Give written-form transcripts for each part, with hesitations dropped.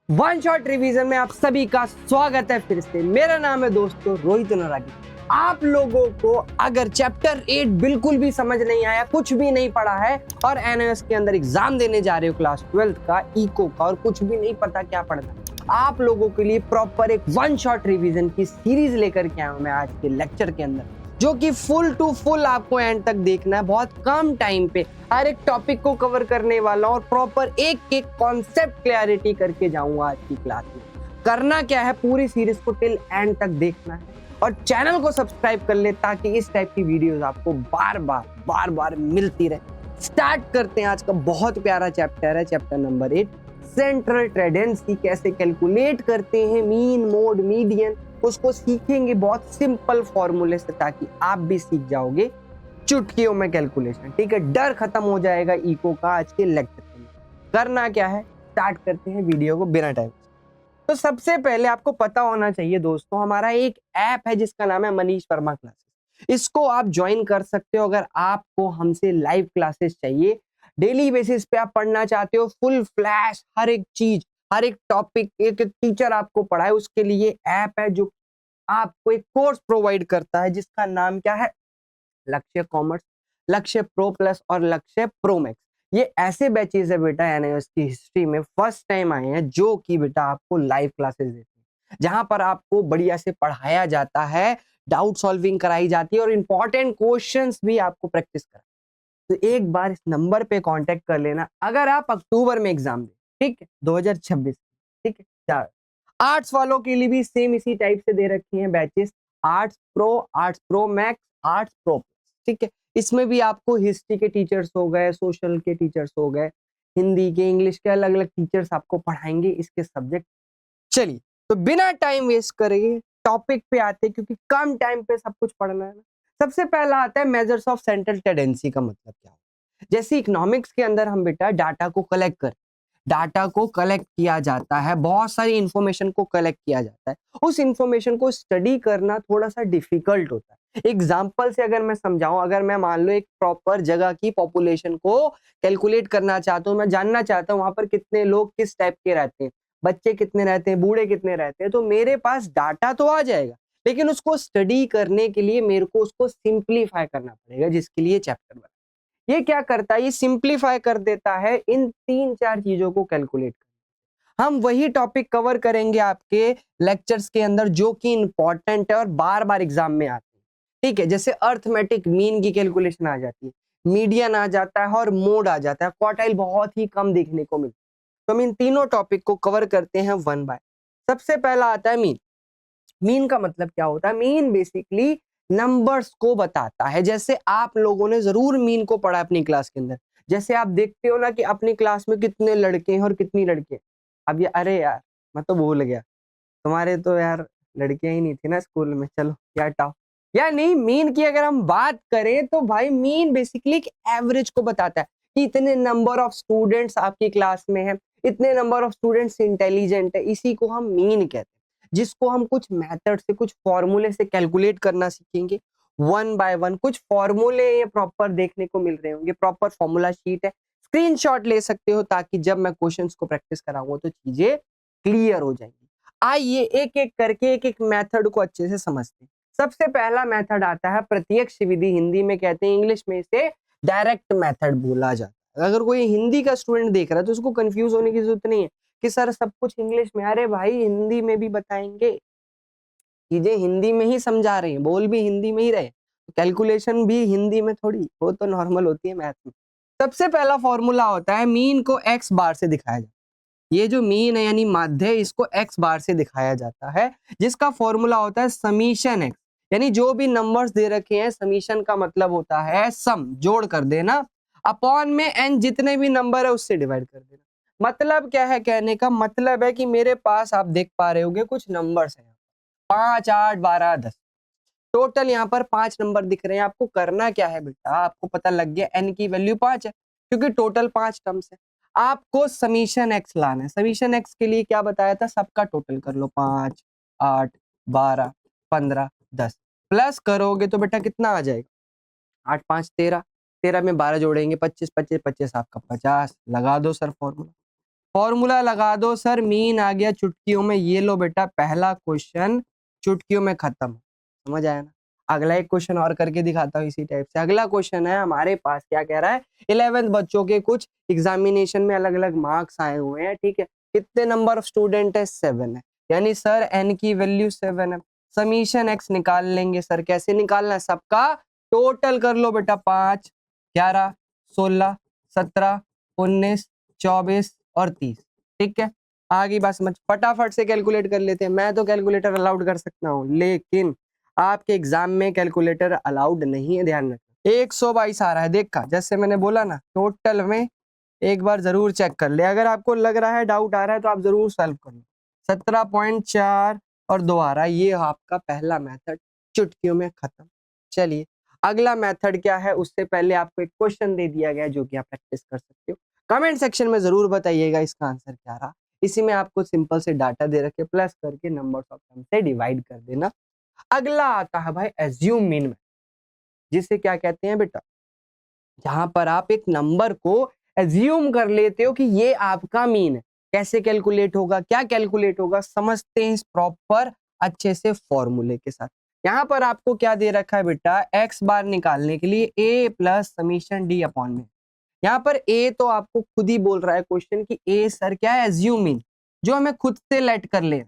One shot revision में आप सभी का स्वागत है फिर से। मेरा नाम है दोस्तों रोहित नरागी। आप लोगों को अगर चैप्टर 8 बिल्कुल भी समझ नहीं आया, कुछ भी नहीं पढ़ा है और एनएस के अंदर एग्जाम देने जा रहे हो क्लास 12 का इको का और कुछ भी नहीं पता क्या पढ़ना, आप लोगों के लिए प्रॉपर एक वन शॉट रिवीजन की सीरीज लेकर के आया हूं मैं आज के लेक्चर के अंदर, जो कि फुल टू फुल आपको एंड तक देखना है। बहुत कम टाइम पे हर एक टॉपिक को कवर करने वाला और प्रॉपर एक एक कॉन्सेप्ट क्लैरिटी करके जाऊंगा आज की क्लास में। करना क्या है, पूरी सीरीज को टिल एंड तक देखना है और चैनल को सब्सक्राइब कर ले ताकि इस टाइप की वीडियोस आपको बार बार मिलती रहे। स्टार्ट करते हैं। आज का बहुत प्यारा चैप्टर है, चैप्टर नंबर 8, सेंट्रल टेंडेंसी। कैसे कैलकुलेट करते हैं मीन, मोड, मीडियन, उसको सीखेंगे बहुत सिंपल फॉर्मूले से ताकि आप भी सीख जाओगे चुटकियों में कैलकुलेशन। ठीक है, डर खत्म हो जाएगा इको का आज के लेक्चर में। करना क्या है, स्टार्ट करते हैं वीडियो को बिना टाइम। तो सबसे पहले आपको पता होना चाहिए दोस्तों, हमारा एक ऐप है जिसका नाम है मनीष वर्मा क्लासेस। इसको आप ज्वाइन कर सकते हो अगर आपको हमसे लाइव क्लासेस चाहिए, डेली बेसिस पे आप पढ़ना चाहते हो, फुल फ्लैश हर एक चीज, हर एक टॉपिक एक एक टीचर आपको पढ़ाए, उसके लिए ऐप है जो आपको एक कोर्स प्रोवाइड करता है जिसका नाम क्या है, लक्ष्य कॉमर्स, लक्ष्य प्रो प्लस और लक्ष्य प्रो मैक्स। ये ऐसे बैचेस है बेटा एनआईएस की हिस्ट्री में फर्स्ट टाइम आए हैं जो कि बेटा आपको लाइव क्लासेस देते हैं, जहां पर आपको बढ़िया से पढ़ाया जाता है, डाउट सॉल्विंग कराई जाती है और इंपॉर्टेंट क्वेश्चंस भी आपको प्रैक्टिस करा। तो एक बार इस नंबर पे कांटेक्ट कर लेना अगर आप अक्टूबर में एग्जाम दें, ठीक है, 2026। ठीक है, आर्ट्स वालों के लिए भी सेम इसी टाइप से दे रखी हैं batches, arts pro max, arts pro plus. ठीक है, इसमें भी आपको हिस्ट्री के टीचर्स हो गए, सोशल के टीचर्स हो गए, हिंदी के, इंग्लिश के, अलग अलग टीचर्स आपको पढ़ाएंगे इसके सब्जेक्ट। चलिए, तो बिना टाइम वेस्ट करेंगे टॉपिक पे आते हैं, क्योंकि कम टाइम पे सब कुछ पढ़ना है ना। सबसे पहला आता है मेजर्स ऑफ सेंट्रल टेंडेंसी का मतलब क्या है। जैसे इकोनॉमिक्स के अंदर हम बेटा डाटा को कलेक्ट कर, डाटा को कलेक्ट किया जाता है, बहुत सारी इंफॉर्मेशन को कलेक्ट किया जाता है, उस इंफॉर्मेशन को स्टडी करना थोड़ा सा डिफिकल्ट होता है। एग्जाम्पल से अगर मैं समझाऊं, अगर मैं मान लो एक प्रॉपर जगह की पॉपुलेशन को कैलकुलेट करना चाहता हूं, मैं जानना चाहता हूं वहां पर कितने लोग किस टाइप के रहते हैं, बच्चे कितने रहते हैं, बूढ़े कितने रहते हैं, तो मेरे पास डाटा तो आ जाएगा, लेकिन उसको स्टडी करने के लिए मेरे को उसको सिंप्लीफाई करना पड़ेगा, जिसके लिए चैप्टर बना। ये क्या करता है, ये सिंप्लीफाई कर देता है इन 3-4 चीजों को कैलकुलेट कर। हम वही टॉपिक कवर करेंगे आपके लेक्चर्स के अंदर जो कि इंपॉर्टेंट है और बार बार एग्जाम में आते हैं। ठीक है, जैसे अर्थमेटिक मीन की कैलकुलेशन आ जाती है, मीडियन आ जाता है और मोड आ जाता है, क्वार्टाइल बहुत ही कम देखने को मिलता है। तो हम इन तीनों टॉपिक को कवर करते हैं वन बाय। सबसे पहला आता है मीन। मीन का मतलब क्या होता है, मीन बेसिकली नंबर्स को बताता है। जैसे आप लोगों ने जरूर मीन को पढ़ा अपनी क्लास के अंदर, जैसे आप देखते हो ना कि अपनी क्लास में कितने लड़के हैं और कितनी लड़के हैं। अब ये अरे यार मैं तो भूल गया, तुम्हारे तो यार लड़कियां ही नहीं थी ना स्कूल में, चलो क्या हटाओ। या नहीं, मीन की अगर हम बात करें तो भाई मीन बेसिकली एक एवरेज को बताता है कि इतने नंबर ऑफ स्टूडेंट्स आपकी क्लास में है, इतने नंबर ऑफ स्टूडेंट्स इंटेलिजेंट है, इसी को हम मीन कहते हैं, जिसको हम कुछ मेथड से, कुछ फॉर्मूले से कैलकुलेट करना सीखेंगे वन बाय वन। कुछ फॉर्मूले ये प्रॉपर देखने को मिल रहे होंगे, प्रॉपर फॉर्मूला शीट है, स्क्रीनशॉट ले सकते हो ताकि जब मैं क्वेश्चंस को प्रैक्टिस कराऊंगा तो चीजें क्लियर हो जाएंगी। आइए एक एक करके एक एक मेथड को अच्छे से समझते हैं। सबसे पहला मेथड आता है प्रत्यक्ष विधि, हिंदी में कहते हैं, इंग्लिश में इसे डायरेक्ट मेथड बोला जाता है। अगर कोई हिंदी का स्टूडेंट देख रहा है तो उसको कंफ्यूज होने की जरूरत नहीं है कि सर सब कुछ इंग्लिश में, अरे भाई हिंदी में भी बताएंगे, चीजें हिंदी में ही समझा रहे हैं, बोल भी हिंदी में ही रहे, कैलकुलेशन भी हिंदी में थोड़ी, वो तो नॉर्मल होती है मैथ में। सबसे पहला फॉर्मूला होता है मीन को एक्स बार से दिखाया जाता है। ये जो मीन है यानी माध्य, इसको एक्स बार से दिखाया जाता है, जिसका फॉर्मूला होता है समीशन एक्स। यानी जो भी नंबर्स दे रखे हैं, समीशन का मतलब होता है सम, जोड़ कर देना, अपॉन में एन जितने भी नंबर है उससे डिवाइड कर देना। मतलब क्या है, कहने का मतलब है कि मेरे पास आप देख पा रहे होगे कुछ नंबर्स हैं, 5, 8, 12, 10, टोटल यहाँ पर 5 नंबर दिख रहे हैं। आपको करना क्या है बेटा, आपको पता लग गया एन की वैल्यू 5 है क्योंकि टोटल 5 टर्म्स है। आपको समीशन एक्स लाना है। समीशन एक्स के लिए क्या बताया था, सबका टोटल कर लो, 5, 8, 12, 15, 10, प्लस करोगे तो बेटा कितना आ जाएगा, 8, 5, 13, 13 में 12 जोड़ेंगे 25, 25, 25 आपका 50, लगा दो सर फॉर्मूला। फॉर्मूला लगा दो सर, मीन आ गया चुटकियों में। ये लो बेटा पहला क्वेश्चन चुटकियों में खत्म। समझ आया ना। अगला एक क्वेश्चन और करके दिखाता हूँ इसी टाइप से। अगला क्वेश्चन है हमारे पास, क्या कह रहा है, 11th बच्चों के कुछ एग्जामिनेशन में अलग अलग मार्क्स आए हुए हैं, ठीक है। कितने नंबर ऑफ स्टूडेंट है, 7 है, यानी सर एन की वैल्यू 7 है। समीशन एक्स निकाल लेंगे सर, कैसे निकालना है, सबका टोटल कर लो बेटा, 5, 11, 16, 17, 19, 24 और 30, ठीक है। आगे बात समझ, फटाफट से कैलकुलेट कर लेते हैं। मैं तो कैलकुलेटर अलाउड कर सकता हूँ, लेकिन आपके एग्जाम में कैलकुलेटर अलाउड नहीं है, ध्यान रखना। 122 आ रहा है, देखा जैसे मैंने बोला ना, टोटल में एक बार जरूर चेक कर ले। अगर आपको लग रहा है, डाउट आ रहा है, तो आप जरूर सॉल्व कर लो। 17.4 और 2 आ रहा है, ये आपका पहला मेथड चुटकियों में खत्म। चलिए अगला मेथड क्या है, उससे पहले आपको एक क्वेश्चन दे दिया गया जो कि आप प्रैक्टिस कर सकते हो। कमेंट सेक्शन में जरूर बताइएगा इसका आंसर क्या रहा। इसी में आपको सिंपल से डाटा दे रखे, प्लस करके नंबर ऑफ टर्म से डिवाइड कर देना। अगला आता है भाई एज्यूम मीन में, जिसे क्या कहते हैं बेटा, जहां पर आप एक नंबर को एज्यूम कर लेते हो कि ये आपका मीन है। कैसे कैलकुलेट होगा, क्या कैलकुलेट होगा, समझते हैं इस प्रॉपर अच्छे से फॉर्मूले के साथ। यहाँ पर आपको क्या दे रखा है बेटा, एक्स बार निकालने के लिए ए प्लस समीशन डी अपॉन में। यहाँ पर ए तो आपको खुद ही बोल रहा है क्वेश्चन कि ए सर क्या है, एज्यूम मीन, जो हमें खुद से लेट कर ले,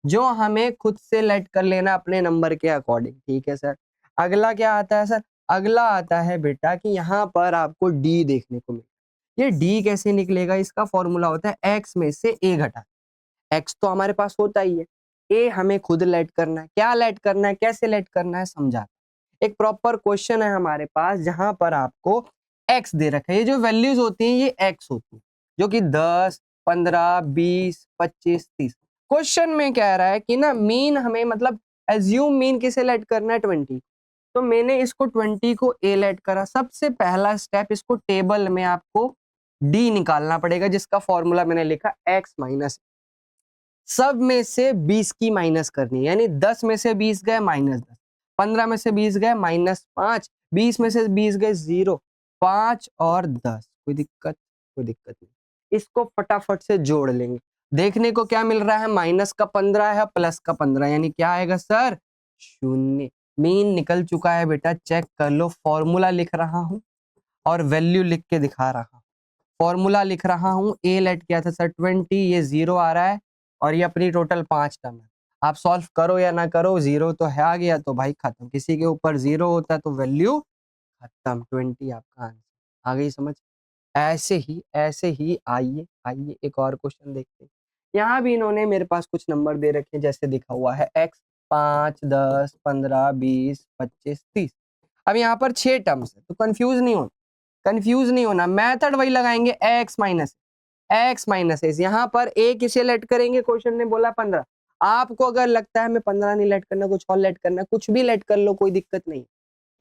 जो हमें खुद से लेट कर लेना अपने नंबर के अकॉर्डिंग, ठीक है सर। अगला क्या आता है सर, अगला आता है बेटा कि यहाँ पर आपको डी देखने को मिले। ये डी कैसे निकलेगा, इसका फॉर्मूला होता है एक्स में से ए घटा। एक्स तो हमारे पास होता ही है, ए हमें खुद लेट करना है। क्या लेट करना है, कैसे लेट करना है, समझा। एक प्रॉपर क्वेश्चन है हमारे पास जहां पर आपको एक्स दे रखा है। ये जो वैल्यूज होती हैं ये एक्स होती है, जो कि 10, 15, 20, 25, 30। क्वेश्चन में कह रहा है कि ना मीन हमें, मतलब एज्यूम मीन किसे लेट करना है, 20। तो मैंने इसको 20 को ए लेट करा। सबसे पहला स्टेप, इसको टेबल में आपको डी निकालना पड़ेगा, जिसका फॉर्मूला मैंने लिखा एक्स माइनस, सब में से 20 की माइनस करनी है, यानी 10 में से 20 गए -10, 15 में से 20 गए -5, 20 में से 20 गए 0, 5 और 10। कोई दिक्कत, कोई दिक्कत नहीं। इसको फटाफट से जोड़ लेंगे। देखने को क्या मिल रहा है, माइनस का 15 है, प्लस का 15, यानी क्या आएगा सर, 0। मीन निकल चुका है बेटा, चेक कर लो। फॉर्मूला लिख रहा हूं और वैल्यू लिख के दिखा रहा हूं। फॉर्मूला लिख रहा हूं, ए लेट किया था सर 20, ये 0 आ रहा है, और ये अपनी टोटल 5 टर्म है। आप सॉल्व करो या ना करो, 0 तो है, आ गया तो भाई खत्म। किसी के ऊपर 0 होता है तो वैल्यू खत्म, 20 आपका आंसर। आ गई समझ। ऐसे ही आइए आइए एक और क्वेश्चन देखते हैं। यहाँ भी इन्होंने मेरे पास कुछ नंबर दे रखे हैं, जैसे दिखा हुआ है एक्स, 5, 10, 15, 20, 25, 30। अब यहाँ पर 6 टर्म्स है, तो कंफ्यूज नहीं होना। मेथड वही लगाएंगे, एक्स माइनस एस। यहाँ पर ए किसे लेट करेंगे, क्वेश्चन ने बोला 15। आपको अगर लगता है मैं 15 नहीं लेट करना, कुछ और लेट करना, कुछ भी लेट कर लो, कोई दिक्कत नहीं,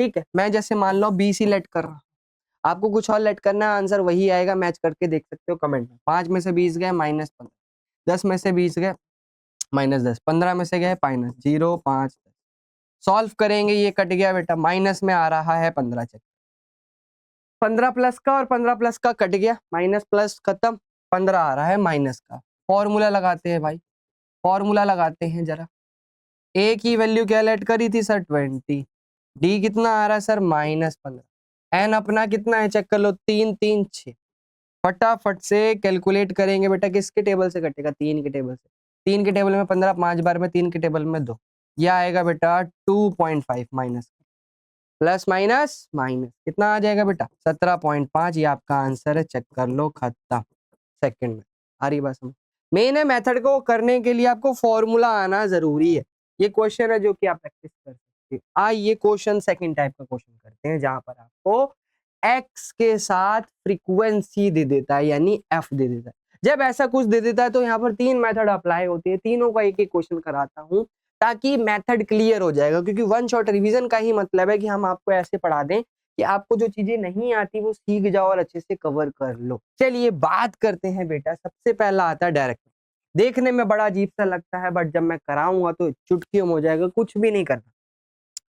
ठीक है। मैं जैसे मान लो 20 ही लेट कर रहा हूँ, आपको कुछ और लेट करना है, आंसर वही आएगा, मैच करके देख सकते हो कमेंट में। 5 में से 20 गए -15, 10 में से 20 गए -10, 15 में से गए -0, 5, 10। सॉल्व करेंगे, ये कट गया बेटा, माइनस में आ रहा है 15। चेक, 15 प्लस का और 15 प्लस का कट गया, माइनस प्लस खत्म, 15 आ रहा है माइनस का। फॉर्मूला लगाते हैं भाई, फॉर्मूला लगाते हैं जरा। ए की वैल्यू क्या लेट करी थी सर, 20। डी कितना आ रहा है सर, -15। एन अपना कितना है, चेक कर लो, 3, 3, 6। फटाफट से कैलकुलेट करेंगे बेटा, किसके टेबल से कटेगा, 3 के टेबल से। 3 के टेबल में 15, 5 बार में, 3 के टेबल में 2। यह आएगा बेटा 2.5 माइनस, प्लस माइनस माइनस कितना आ जाएगा बेटा, 17.5। ये आपका आंसर है, चेक कर लो, खत्म। सेकंड में आ रही बात समझ। मेन है, मेथड को करने के लिए आपको फॉर्मूला आना जरूरी है। ये क्वेश्चन है जो कि आप प्रैक्टिस कर सकते हो। आइए क्वेश्चन सेकंड टाइप का क्वेश्चन करते हैं, जहां पर आपको एक्स के साथ फ्रीक्वेंसी दे देता है, यानी एफ दे देता है। जब ऐसा कुछ दे देता है तो यहाँ पर 3 मेथड अप्लाई होती है, तीनों का एक एक क्वेश्चन कराता हूँ ताकि मेथड क्लियर हो जाएगा। क्योंकि वन शॉट रिवीजन का ही मतलब है कि हम आपको ऐसे पढ़ा दें कि आपको जो चीजें नहीं आती वो सीख जाओ और अच्छे से कवर कर लो। चलिए बात करते हैं बेटा, सबसे पहला आता है डायरेक्ट। देखने में बड़ा अजीब सा लगता है, बट जब मैं कराऊंगा तो चुटकियों में हो जाएगा। कुछ भी नहीं करना,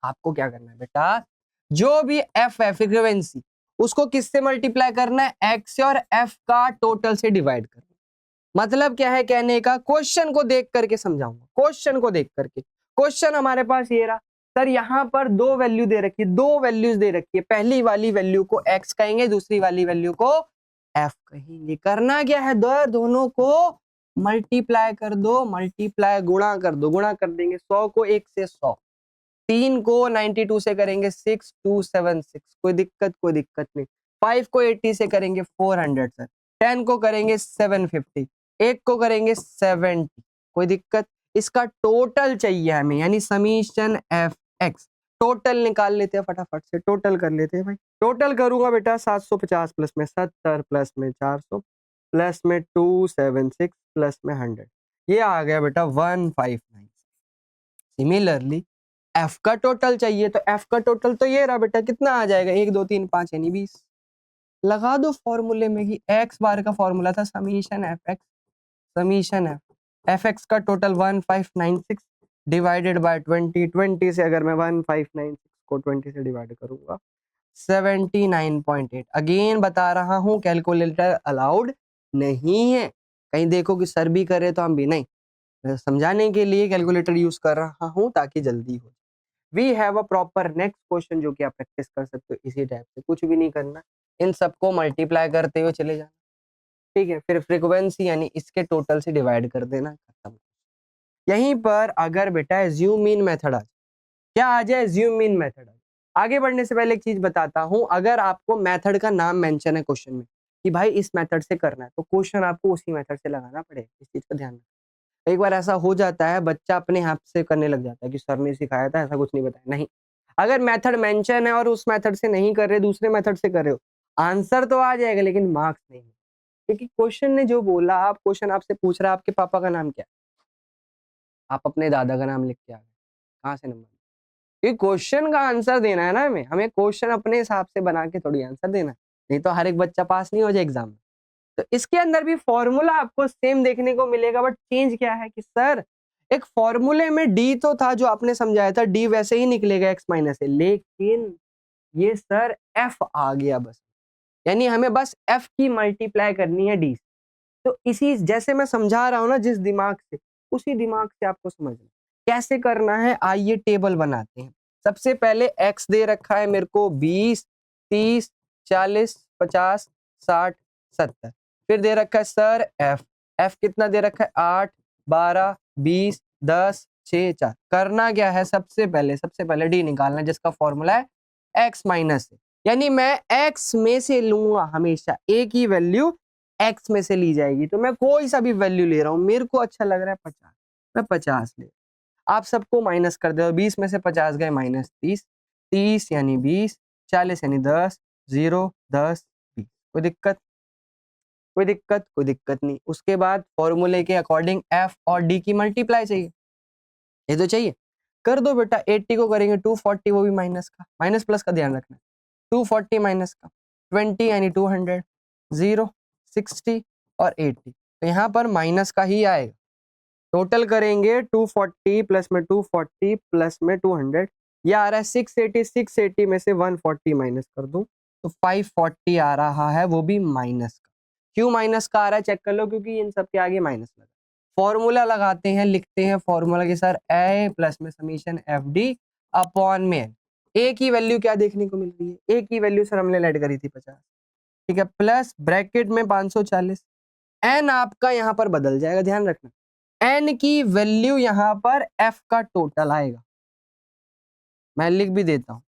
आपको क्या करना है बेटा, जो भी एफ है फ्रीक्वेंसी, उसको किससे मल्टीप्लाई करना है, एक्स से, और एफ का टोटल से डिवाइड करना। मतलब क्या है कहने का, क्वेश्चन को देख करके समझाऊंगा, क्वेश्चन को देख करके। क्वेश्चन हमारे पास ये रहा सर, यहाँ पर दो वैल्यू दे रखी है, दो वैल्यूज दे रखी है, पहली वाली वैल्यू को x कहेंगे, दूसरी वाली वैल्यू को f कहेंगे। करना क्या है, दोनों को मल्टीप्लाई कर दो, मल्टीप्लाई गुणा कर दो, गुणा कर देंगे 100 को 1 से 100, 3 को 92 से करेंगे 6276, कोई दिक्कत नहीं। 5 को 80 से करेंगे 400 सर, 10 को करेंगे 750, 1 को करेंगे 70, कोई दिक्कत। इसका टोटल चाहिए हमें, यानी समीशन एफ एक्स। टोटल निकाल लेते हैं फटाफट से, टोटल कर लेते हैं भाई। टोटल करूंगा बेटा 750 प्लस में 70 प्लस में 400 प्लस में 276 प्लस में 100, ये आ गया बेटा 159। सिमिलरली एफ का टोटल चाहिए, तो एफ का टोटल तो ये रहा बेटा, कितना आ जाएगा 1 2 3 5 यानी 20। लगा दो फॉर्मूले में कि एक्स बार का फॉर्मूला था summation F x, summation F x का टोटल 1596 डिवाइडेड बाय 20, 20 से अगर मैं 1596 को 20 से डिवाइड करूंगा 79.8। अगेन बता रहा हूं कैलकुलेटर अलाउड नहीं है, कहीं देखो कि सर भी करे तो हम भी नहीं, समझाने के लिए कैलकुलेटर यूज कर रहा हूं ताकि जल्दी हो। We have a proper next question जो कि आप प्रैक्टिस कर सकते हो इसी टाइप से, कुछ भी नहीं करना, इन सबको मल्टीप्लाई करते हुए चले जाना, ठीक है। फिर फ्रीक्वेंसी यानी इसके टोटल से डिवाइड कर देना, खत्म। यहीं पर अगर बेटा एज्यूम मीन मेथड आ जाए, क्या आ जाए, एज्यूम मीन मेथड आ जाए। आगे बढ़ने से पहले एक चीज बताता हूं, अगर आपको मेथड का नाम मेंशन है क्वेश्चन में कि भाई इस मेथड से करना है, तो क्वेश्चन आपको उसी मेथड से लगाना पड़ेगा, इस चीज का ध्यान रखना। एक बार ऐसा हो जाता है बच्चा अपने हाथ से करने लग जाता है कि सर ने सिखाया था, ऐसा कुछ नहीं बताया, नहीं। अगर मेथड मेंशन है और उस मेथड से नहीं कर रहे, दूसरे मेथड से कर रहे हो, आंसर तो आ जाएगा लेकिन मार्क्स नहीं, क्योंकि क्वेश्चन ने जो बोला, आप क्वेश्चन आपसे पूछ रहा है आपके पापा का नाम क्या है, आप अपने दादा का नाम लिख के आ गए, कहाँ से नंबर? क्योंकि क्वेश्चन का आंसर देना है ना, हमें क्वेश्चन अपने हिसाब से बना के थोड़ी आंसर देना है, नहीं तो हर एक बच्चा पास नहीं हो जाए एग्जाम में। तो इसके अंदर भी फॉर्मूला आपको सेम देखने को मिलेगा, बट चेंज क्या है कि सर एक फॉर्मूले में डी तो था जो आपने समझाया था, डी वैसे ही निकलेगा एक्स माइनस ए, लेकिन ये सर एफ आ गया बस, यानी हमें बस एफ की मल्टीप्लाई करनी है डी से। तो इसी जैसे मैं समझा रहा हूं ना जिस दिमाग से, उसी दिमाग से आपको समझना कैसे करना है। आइए टेबल बनाते हैं। सबसे पहले एक्स दे रखा है मेरे को 20, 30, 40, 50, 60, 70। फिर दे रखा है सर एफ, एफ कितना दे रखा है 8, 12, 20, 10, 6, 4। करना क्या है, सबसे पहले डी निकालना है जिसका फॉर्मूला है एक्स माइनस, यानी मैं एक्स में से लूंगा, हमेशा एक ही वैल्यू एक्स में से ली जाएगी। तो मैं कोई सा भी वैल्यू ले रहा हूं, मेरे को अच्छा लग रहा है 50, मैं 50 ले। आप सबको माइनस कर दो, 20 में से 50 गए माइनस 30, 30 यानी 20, 40 यानी 10, 0, 10, 20। कोई दिक्कत नहीं। उसके बाद फॉर्मूले के अकॉर्डिंग एफ और डी की मल्टीप्लाई चाहिए, ये तो चाहिए, कर दो बेटा। 80 को करेंगे 240, वो भी माइनस का, माइनस प्लस का ध्यान रखना, 240 माइनस का 20 यानी 200, 0, 60 और 80, तो यहाँ पर माइनस का ही आएगा। टोटल करेंगे 240 प्लस में 240 प्लस में 200, ये आ रहा है 680, 680 में से 140 माइनस कर दूं तो 540 आ रहा है, वो भी माइनस का। क्यों माइनस का आ रहा है चेक कर लो, क्योंकि इन सब के आगे माइनस लगा। फॉर्मूला लगाते हैं, लिखते हैं फॉर्मूला के सर ए प्लस में समीशन एफ डी अपॉन में ए की वैल्यू क्या देखने को मिल रही है, ए की वैल्यू सर हमने ऐड करी थी 50, ठीक है, प्लस ब्रैकेट में 540। एन आपका यहाँ पर बदल जाएगा, ध्यान रखना, एन की वैल्यू यहाँ पर एफ का टोटल आएगा, मैं लिख भी देता हूँ,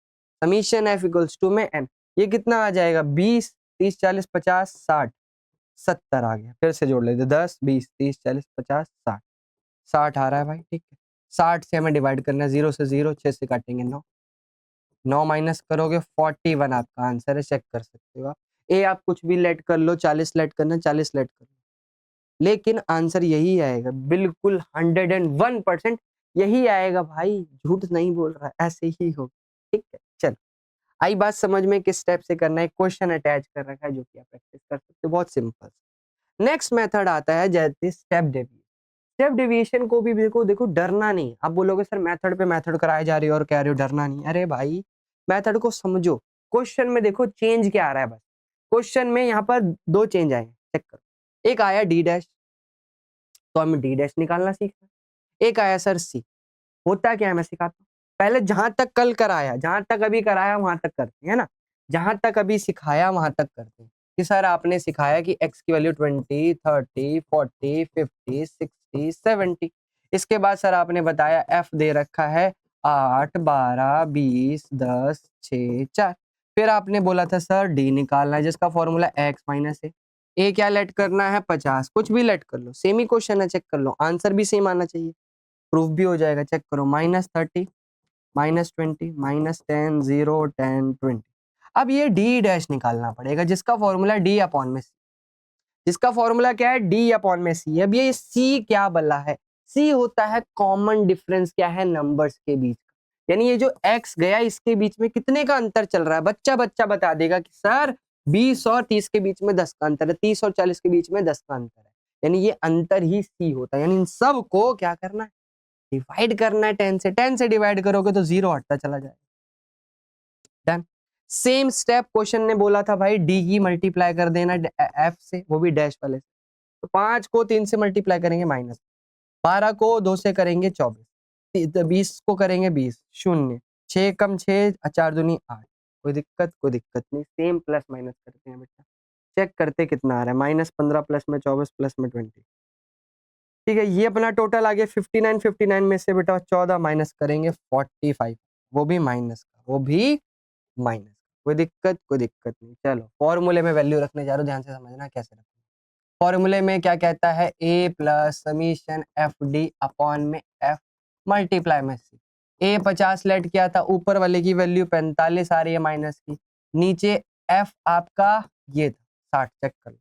समीशन एफ इक्वल्स टू में एन, ये कितना आ जाएगा 20, 30, 40, 50, 60, 70 आ गया। फिर से जोड़ लेते 10, 20, 30, 40, 50, 60, 60 आ रहा है भाई, ठीक है। 60 से हमें डिवाइड करना है, 0 से 0, 6 से काटेंगे 9, 9 माइनस करोगे 41 आपका आंसर है, चेक कर सकते हो आप। ए आप कुछ भी लेट कर लो, 40 लेट करना 40 लेट कर लो, लेकिन आंसर यही आएगा, बिल्कुल 101% यही आएगा भाई, झूठ नहीं बोल रहा, ऐसे ही हो, ठीक है। चलो आई बात समझ में किस स्टेप से करना है, क्वेश्चन अटैच कर रखा है जो कि आप प्रैक्टिस कर सकते हो, बहुत सिंपल। नेक्स्ट मेथड आता है जैसे स्टेप डेविएशन। स्टेप डेविएशन को भी देखो डरना नहीं। आप बोलोगे सर मेथड पे मेथड कराए जा रही हो और कह रहे हो डरना नहीं, अरे भाई मेथड को समझो। क्वेश्चन में देखो चेंज क्या आ रहा है, बस क्वेश्चन में यहाँ पर दो चेंज आए, चेक करो। एक आया डी डैश, तो हमें डी डैश निकालना सीखना। एक आया सर सी, होता क्या है मैं सिखाता हूँ। पहले जहां तक कल कराया, जहां तक अभी कराया वहां तक करते हैं ना, जहां तक अभी सिखाया वहां तक करते हैं कि सर आपने सिखाया कि x की वैल्यू 20, 30, 40, 50, 60, 70। इसके बाद सर आपने बताया f दे रखा है 8, 12, 20, 10, 6, 4। फिर आपने बोला था सर d निकालना है जिसका फॉर्मूला x माइनस है। ए क्या लेट करना है 50, कुछ भी लेट कर लो, सेम ही क्वेश्चन है, चेक कर लो, आंसर भी सेम आना चाहिए, प्रूफ भी हो जाएगा। चेक करो, -30, -20, -10, 0, 10, 20। अब ये डी डैश निकालना पड़ेगा जिसका फॉर्मूला डी अपॉन में सी, जिसका फॉर्मूला क्या है डी अपॉन में सी। अब ये सी क्या बला है, सी होता है कॉमन डिफरेंस क्या है नंबर्स के बीच का, यानी ये जो एक्स गया इसके बीच में कितने का अंतर चल रहा है। बच्चा बच्चा बता देगा कि सर 20 और 30 के बीच में 10 का अंतर है, 30 और 40 के बीच में 10 का अंतर है, यानी ये अंतर ही सी होता है। यानी इन सब को क्या करना है, डिवाइड करना है 10 से। 10 से डिवाइड करोगे तो 0 हटता चला जाएगा। डन। सेम स्टेप क्वेश्चन ने बोला था भाई डी की मल्टीप्लाई कर देना एफ से, वो भी डैश वाले से। तो 5 को 3 से मल्टीप्लाई करेंगे माइनस, 12 को 2 से करेंगे 24, 20 को करेंगे 20, शून्य, 6 कम 6, 4 दूनी 8। कोई दिक्कत नहीं, सेम प्लस माइनस करते हैं बेटा, चेक करते कितना आ रहा है, -15 प्लस में 24 प्लस में 20। ठीक है, ये अपना टोटल आ गया 59, 59 में से बेटा 14 माइनस करेंगे 45, वो भी माइनस का, वो भी माइनस। कोई दिक्कत नहीं। चलो फॉर्मूले में वैल्यू रखने जा रहे हो, ध्यान से समझना कैसे रखना। फॉर्मूले में क्या कहता है, A plus summation F D upon में एफ मल्टीप्लाई में सी। ए 50 लेट किया था, ऊपर वाले की वैल्यू 45 आ रही है माइनस की, नीचे एफ आपका ये था 60। चेक कर लो,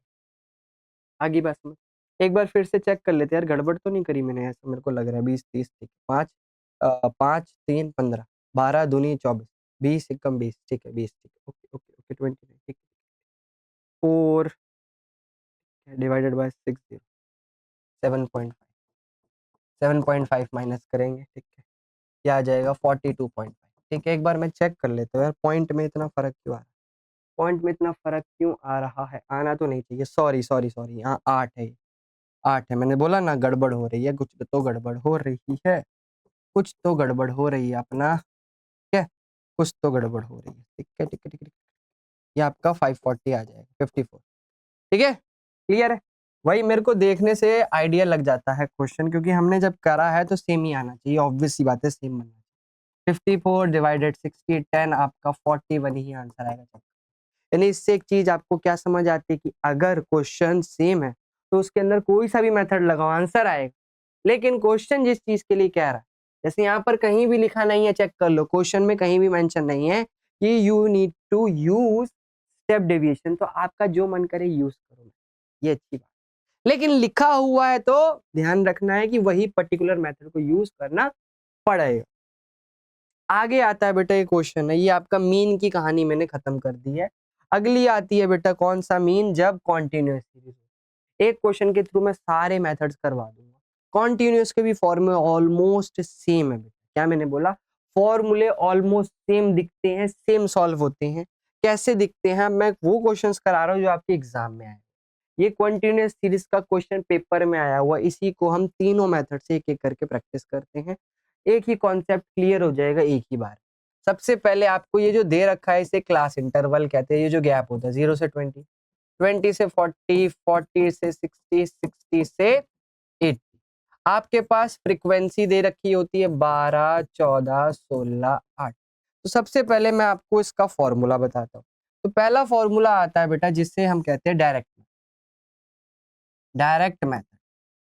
आगे बस में एक बार फिर से चेक कर लेते हैं यार, गड़बड़ तो नहीं करी मैंने, ऐसा मेरे को लग रहा है। 20, 30, ठीक है, 5, 5, 3, 15, 12 दूनी 24, 20 एकम 20, ठीक है 20, ठीक है, ओके ओके ओके, 20, ठीक है, 4 डिवाइडेड बाय 60, 7.5, 7.5 माइनस करेंगे, ठीक है, क्या आ जाएगा 42.5। ठीक है, एक बार मैं चेक कर लेता हूँ यार, पॉइंट में इतना फर्क क्यों आ रहा है, पॉइंट में इतना फर्क क्यों आ रहा है, आना तो नहीं चाहिए, सॉरी सॉरी सॉरी, यहाँ 8 है, 8 है, मैंने बोला ना गड़बड़ हो रही है, कुछ तो गड़बड़ हो रही है, कुछ तो गड़बड़ हो रही है अपना, ठीक है, कुछ तो गड़बड़ हो रही है, ठीक है ठीक है ठीक है। ये आपका 540 आ जाएगा, 54, ठीक है, क्लियर है। वही मेरे को देखने से आइडिया लग जाता है क्वेश्चन, क्योंकि हमने जब करा है तो सेम ही आना चाहिए, ऑब्वियस सी बात है, सेम बनना चाहिए। 54 डिवाइडेड 60, 10 आपका 41 ही आंसर आएगा। यानी इससे एक चीज आपको क्या समझ आती है कि अगर क्वेश्चन सेम है तो उसके अंदर कोई सा भी मेथड लगाओ आंसर आएगा, लेकिन क्वेश्चन जिस चीज के लिए कह रहा है, जैसे यहाँ पर कहीं भी लिखा नहीं है, चेक कर लो, क्वेश्चन में कहीं भी मेंशन नहीं है कि you need to use step deviation, तो आपका जो मन करे यूज करो, ये अच्छी बात। लेकिन लिखा हुआ है तो ध्यान रखना है कि वही पर्टिकुलर मेथड को यूज करना पड़ेगा। आगे आता है बेटा ये क्वेश्चन है, ये आपका मीन की कहानी मैंने खत्म कर दी है। अगली आती है बेटा कौन सा मीन, जब कॉन्टिन्यूस सीरीज। एक क्वेश्चन के थ्रू मैं सारे मेथड्स करवा दूंगा। कॉन्टिन्यूस के भी फॉर्मूले ऑलमोस्ट सेम है बेटा, क्या मैंने बोला, फॉर्मूले ऑलमोस्ट सेम दिखते हैं, सेम सॉल्व होते हैं। कैसे दिखते हैं, मैं वो क्वेश्चंस करा रहा हूँ जो आपके एग्जाम में आए। ये कॉन्टिन्यूस सीरीज का क्वेश्चन पेपर में आया हुआ, इसी को हम तीनों मेथड से एक एक करके प्रैक्टिस करते हैं, एक ही कॉन्सेप्ट क्लियर हो जाएगा एक ही बार। सबसे पहले आपको ये जो दे रखा है इसे क्लास इंटरवल कहते हैं, ये जो गैप होता है 0 से 20, 20 से 40, 40 से 60, 60 से 80। आपके पास फ्रीक्वेंसी दे रखी होती है 12, 14, 16, 8। तो सबसे पहले मैं आपको इसका फॉर्मूला बताता हूँ। तो पहला फॉर्मूला आता है बेटा जिससे हम कहते हैं डायरेक्ट मेथड।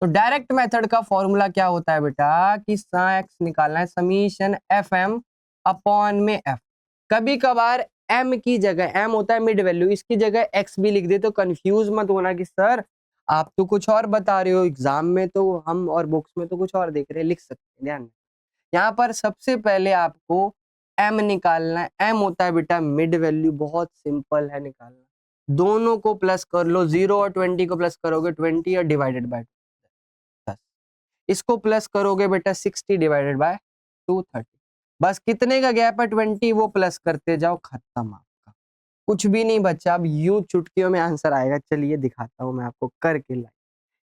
तो डायरेक्ट मेथड का फॉर्मूला क्या होता है बेटा कि एक्स निकालना है समीशन एफ एम अपॉन में एफ। कभी कभार एम की जगह, एम होता है मिड वैल्यू, इसकी जगह एक्स भी लिख दे, तो कंफ्यूज मत होना कि सर आप तो कुछ और बता रहे हो, एग्जाम में तो हम और बुक्स में तो कुछ और देख रहे हैं, लिख सकते हैं। ध्यान, यहाँ पर सबसे पहले आपको एम निकालना है। एम होता है बेटा मिड वैल्यू, बहुत सिंपल है निकालना, दोनों को प्लस कर लो, 0 और 20 को प्लस करोगे 20 और डिवाइडेड बाय 10, इसको प्लस करोगे बेटा 60 डिवाइडेड बाय 230। बस कितने का गैप है 20, वो प्लस करते जाओ, खत्म आपका, कुछ भी नहीं बचा। अब यूं चुटकियों में आंसर आएगा, चलिए दिखाता हूं मैं आपको करके लाइक।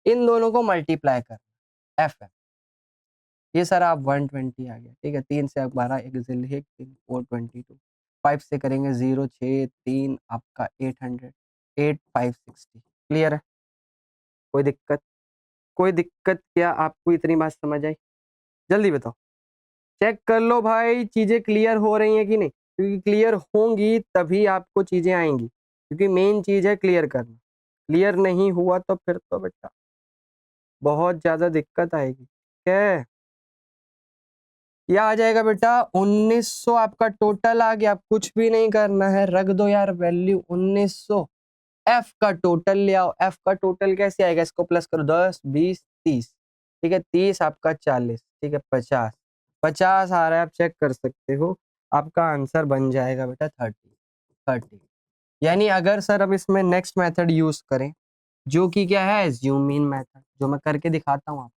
इन दोनों को मल्टीप्लाई कर, एफ है। ये सर आप 120 आ गया, ठीक है। 3 से 12 एक जिल एक 3 422, 5 से करेंगे 0 6 3 आपका 800 8 560। क्लियर है? कोई दिक्कत? कोई दिक्कत क्या? आपको इतनी बात समझ आई? जल्दी बताओ, चेक कर लो भाई चीजें क्लियर हो रही हैं कि नहीं, क्योंकि क्लियर होंगी तभी आपको चीजें आएंगी, क्योंकि मेन चीज है क्लियर करना। क्लियर नहीं हुआ तो फिर तो बेटा बहुत ज्यादा दिक्कत आएगी। क्या ये आ जाएगा बेटा 1900 आपका टोटल आ गया। कुछ भी नहीं करना है, रख दो यार वैल्यू 1900। एफ का टोटल ले आओ। एफ का टोटल कैसे आएगा? इसको प्लस करो, 10 20 30, ठीक है। 30 आपका 40, ठीक है। 50 50 आ रहा है, आप चेक कर सकते हो। आपका आंसर बन जाएगा बेटा 30। यानी अगर सर अब इसमें नेक्स्ट मेथड यूज करें, जो कि क्या है, ज़ूम इन मेथड, जो मैं करके दिखाता हूँ आपको,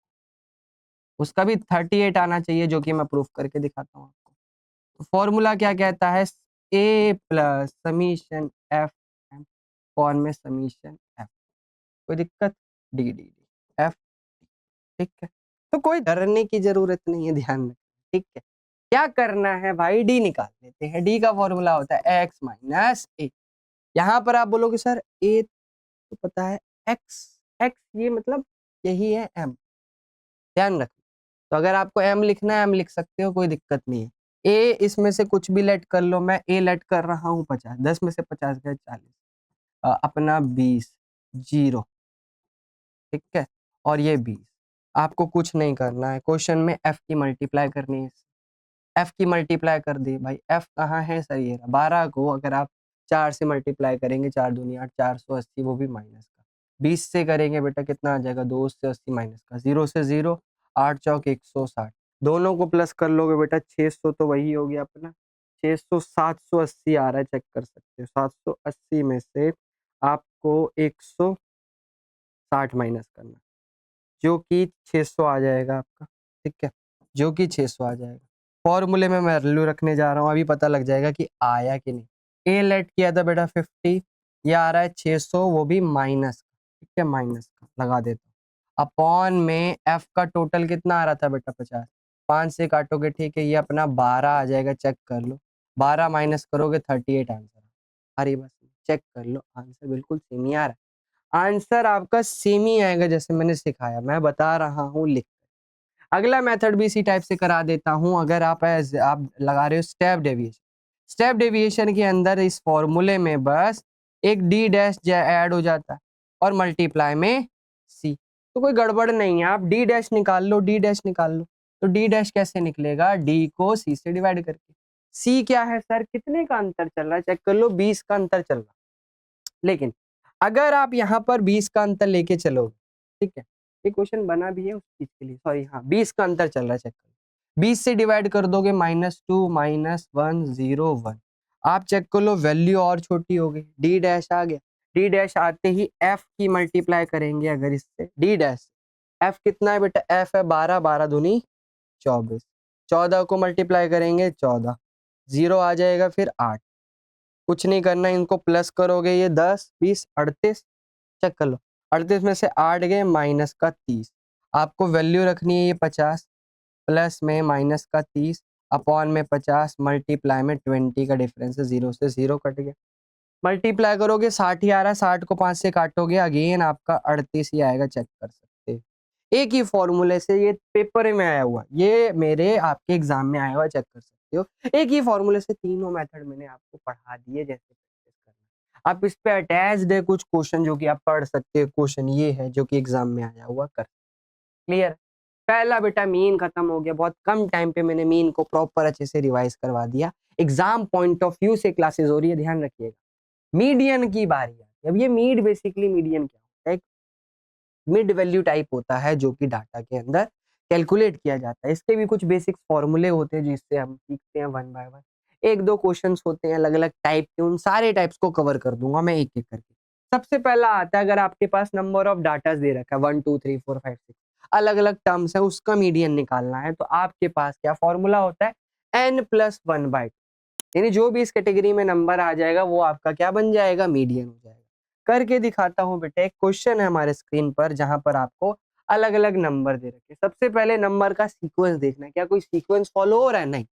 उसका भी 38 आना चाहिए, जो कि मैं प्रूफ करके दिखाता हूँ आपको। फॉर्मूला क्या कहता है? A plus summation F M, form में समीशन एफ। कोई दिक्कत? डी डी डी एफ, ठीक है। तो कोई डरने की जरूरत नहीं है, ध्यान रखें, ठीक है। क्या करना है भाई? डी निकाल लेते हैं। डी का फॉर्मूला होता है एक्स माइनस ए। यहाँ पर आप बोलोगे सर ए तो पता है, एक्स एक्स ये मतलब यही है एम, ध्यान रखना। तो अगर आपको एम लिखना है एम लिख सकते हो, कोई दिक्कत नहीं है। ए इसमें से कुछ भी लेट कर लो, मैं ए लेट कर रहा हूँ 50, 10 में से 50 गए 40, अपना 20 जीरो, ठीक है। और ये 20, आपको कुछ नहीं करना है, क्वेश्चन में एफ की मल्टीप्लाई करनी है। एफ की मल्टीप्लाई कर दी भाई, एफ कहाँ है सर? ये 12 को अगर आप 4 से मल्टीप्लाई करेंगे, 4 दूनी 8, 480, वो भी माइनस का। 20 से करेंगे बेटा कितना आ जाएगा? 2 से 80 माइनस का, 0 से 0, 8 चौक 160, दोनों को प्लस कर लोगे बेटा 600, तो वही हो गया अपना 600। 780 आ रहा है, चेक कर सकते हो। 780 में से आपको 160 माइनस करना, जो कि 600 आ जाएगा आपका, ठीक है। जो कि 600 आ जाएगा। फॉर्मूले में मैं वैल्यू रखने जा रहा हूँ, अभी पता लग जाएगा कि आया कि नहीं। ए लेट किया था बेटा 50, ये आ रहा है 600, वो भी माइनस का, ठीक है। माइनस का लगा देता हूँ। अपॉन में एफ का टोटल कितना आ रहा था बेटा? 50, 5 से काटोगे, ठीक है। ये अपना 12 आ जाएगा, चेक कर लो। 12 माइनस करोगे 38 आंसर। अरे बस चेक कर लो, आंसर बिल्कुल सेम ही आ रहा है। आंसर आपका सेम ही आएगा जैसे मैंने सिखाया, मैं बता रहा हूँ लिख। अगला मेथड भी इसी टाइप से करा देता हूं। अगर आप लगा रहे हो स्टेप डेविएशन, स्टेप डेविएशन के अंदर इस फॉर्मूले में बस एक डी डैश ऐड हो जाता है और मल्टीप्लाई में सी, तो कोई गड़बड़ नहीं है। आप डी डैश निकाल लो, डी डैश निकाल लो। तो डी डैश कैसे निकलेगा? डी को सी से डिवाइड करके। सी क्या है सर? कितने का अंतर चल रहा है? चेक कर लो, 20 का अंतर चल रहा है। लेकिन अगर आप यहाँ पर 20 का अंतर लेके चलोगे, ठीक है, ये क्वेश्चन बना भी है उस चीज के लिए, सॉरी हाँ, 20 का अंतर चल रहा है, चेक करो। 20 से डिवाइड कर दोगे, -2 -1 0 1, आप चेक कर लो वैल्यू और छोटी हो गई, डी डैश आ गया। डी डैश आते ही एफ की मल्टीप्लाई करेंगे अगर इससे, डी डैश। एफ कितना है बेटा? एफ है 12, 12 दूनी 24, 14 को मल्टीप्लाई करेंगे 14, 0 आ जाएगा, फिर 8। कुछ नहीं करना, इनको प्लस करोगे, ये 10 20 38, चेक कर लो। 38 में से 8 गए, माइनस का 30, आपको वैल्यू रखनी है ये 50, प्लस में माइनस का 30, अपॉन में 50, मल्टीप्लाई में 20 का डिफरेंस है, 0 से 0 कट गया। मल्टीप्लाई करोगे 60 ही आ रहा है, 60 को 5 से काटोगे, अगेन आपका 38 ही आएगा, चेक कर सकते हो। एक ही फॉर्मूले से, ये पेपर में आया हुआ, ये मेरे आपके एग्जाम में आया हुआ, चेक कर सकते हो। एक ही फॉर्मूले से तीनों मेथड मैंने आपको पढ़ा दिए, जैसे प्रैक्टिस करना। आप इस पे अटैच्ड है कुछ क्वेश्चन जो कि आप पढ़ सकते हो। क्वेश्चन ये है जो कि एग्जाम में आया हुआ, कर क्लियर। पहला बेटा मीन खत्म हो गया, बहुत कम टाइम पे मैंने मीन को प्रॉपर अच्छे से रिवाइज करवा दिया। एग्जाम पॉइंट ऑफ व्यू से क्लासेस हो रही है, ध्यान रखिएगा। मीडियन की बारी है। अब ये मीड, बेसिकली मीडियन क्या होता है? मिड वैल्यू टाइप होता है जो कि डाटा के अंदर कैलकुलेट किया जाता है। इसके भी कुछ बेसिक फॉर्मूले होते हैं जिससे हम सीखते हैं वन बाय वन। एक दो क्वेश्चंस होते हैं अलग अलग टाइप के, उन सारे टाइप्स को कवर कर दूंगा मैं एक एक करके। सबसे पहला आता है, अगर आपके पास नंबर ऑफ डाटा दे रखा है 1 2 3 4 5 6, अलग अलग टर्म्स है, उसका मीडियन निकालना है, तो आपके पास क्या फॉर्मूला होता है? n+1/2, यानी जो भी इस कैटेगरी में नंबर आ जाएगा वो आपका क्या बन जाएगा? मीडियन हो जाएगा। करके दिखाता हूं बेटा। एक क्वेश्चन है हमारे स्क्रीन पर जहां पर आपको अलग अलग नंबर दे रखे। सबसे पहले नंबर का सीक्वेंस देखना है, क्या कोई सीक्वेंस फॉलो हो रहा है? नहीं।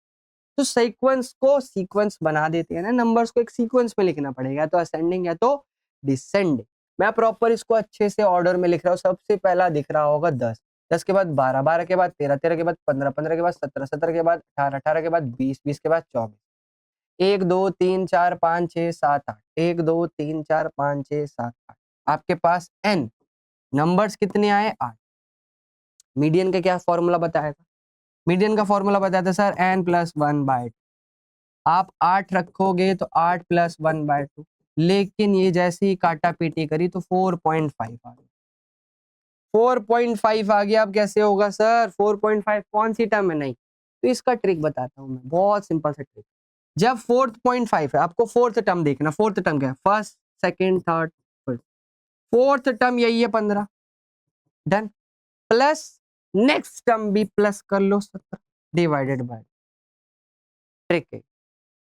तो सीक्वेंस को सीक्वेंस बना देते हैं ना, नंबर्स को एक सीक्वेंस में लिखना पड़ेगा, तो असेंडिंग या तो डिसेंडिंग। मैं प्रॉपर इसको अच्छे से ऑर्डर में लिख रहा हूँ। सबसे पहला दिख रहा होगा 10, 10 के बाद 12, 12 के बाद 13, 13 के बाद 15, 15 के बाद 17, 17 के बाद 18, 18 के बाद 20, 20 के बाद 24। 1 2 3 4 5 6 7 8, 1 2 3 4 5 6 7 8। आपके पास n नंबर्स कितने आए? 8। मीडियन का क्या फॉर्मूला बताया था? मीडियन का फॉर्मूला बताया था सर n+1/2। आप 8 रखोगे तो 8 + 1/2, लेकिन ये जैसे ही काटा पीटी करी तो 4.5 आ गया। 4.5 आ गया। अब कैसे होगा सर? 4.5 कौन सी टर्म है? नहीं, तो इसका ट्रिक बताता हूँ मैं, बहुत सिंपल सा ट्रिक। जब 4.5 है, आपको फोर्थ टर्म देखना। फोर्थ टर्म क्या है? First, second, third, fourth. Fourth term यही है 15, डन। प्लस नेक्स्ट टर्म भी प्लस कर लो 17 डिवाइडेड बाय। ट्रिक है,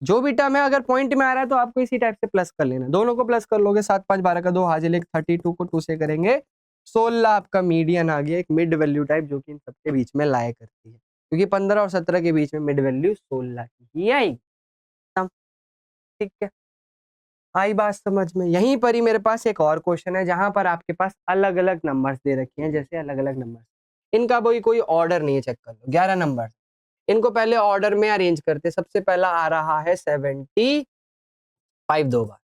जो भी टर्म है अगर पॉइंट में आ रहा है तो आपको इसी टाइप से प्लस कर लेना। दोनों को प्लस कर लोगे, 7 5 12 का 2 हाजिर 1, 32 को 2 से करेंगे 16। आपका मीडियन आ गया, एक मिड वैल्यू टाइप जो कि इन सबके बीच में लाया करती है, क्योंकि 15 और 17 के बीच में मिड वैल्यू 16 की ही आएगी। ठीक है, आई बात समझ में? यहीं पर ही मेरे पास एक और क्वेश्चन है जहां पर आपके पास अलग अलग नंबर्स दे रखे हैं, जैसे अलग अलग नंबर्स, इनका कोई ऑर्डर नहीं है, चेक कर लो। 11 नंबर, इनको पहले ऑर्डर में अरेंज करते। सबसे पहला आ रहा है 75 दो बार।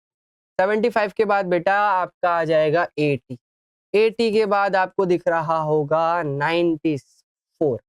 75 के बाद बेटा आपका आ जाएगा 80। 80 के बाद आपको दिख रहा होगा 94,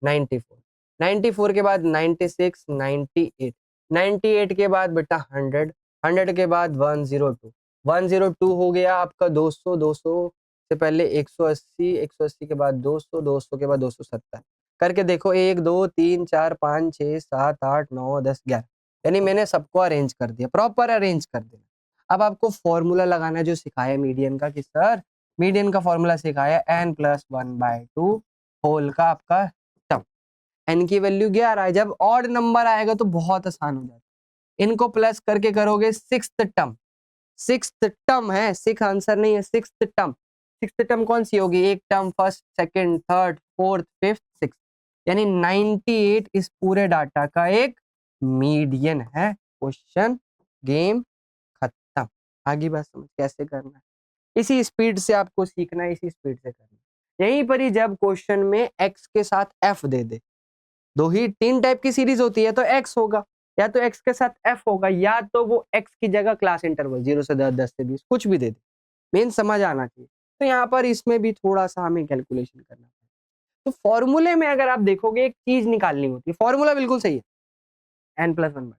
94, 94 के बाद 96, 98, 98 के बाद बेटा 100, 100 के बाद 102, 102 हो गया आपका 200, 200 से पहले 180, 180 के बाद 200, 200 के बाद 270 करके देखो। 1 2 3 4 5 6 7 8 9 10 11, यानी मैंने सबको अरेंज कर दिया, प्रॉपर अरेंज कर दिया। अब आपको फॉर्मूला लगाना जो सिखाया मीडियन का, कि सर मीडियन का फॉर्मूला सिखाया n+1/2 होल का आपका टर्म। n की वैल्यू 11 है। जब ऑड नंबर आएगा तो बहुत आसान हो जाता है। इनको प्लस करके करोगे सिक्स्थ टर्म, सिक्स्थ टर्म है, सिक्स आंसर नहीं है, सिक्स्थ टर्म। सिक्स्थ टर्म कौन सी होगी? एक term first, second, third, fourth, fifth, sixth, यानी 98 इस पूरे डाटा का एक मीडियन है। क्वेश्चन, गेम खत्म। आगे बात समझ कैसे करना है, इसी स्पीड से आपको सीखना है, इसी स्पीड से करना है। यहीं पर ही जब क्वेश्चन में x के साथ f दे दे, दो ही तीन टाइप की सीरीज होती है, तो x होगा, या तो x के साथ f होगा, या तो वो x की जगह क्लास इंटरवल 0 से 10, 10 से 20 कुछ भी दे दे, मेन समझ आना चाहिए। तो यहाँ पर इसमें भी थोड़ा सा हमें कैलकुलेशन करना है। तो फॉर्मूले में अगर आप देखोगे एक चीज निकालनी होती है, फॉर्मूला बिल्कुल सही है n+1/,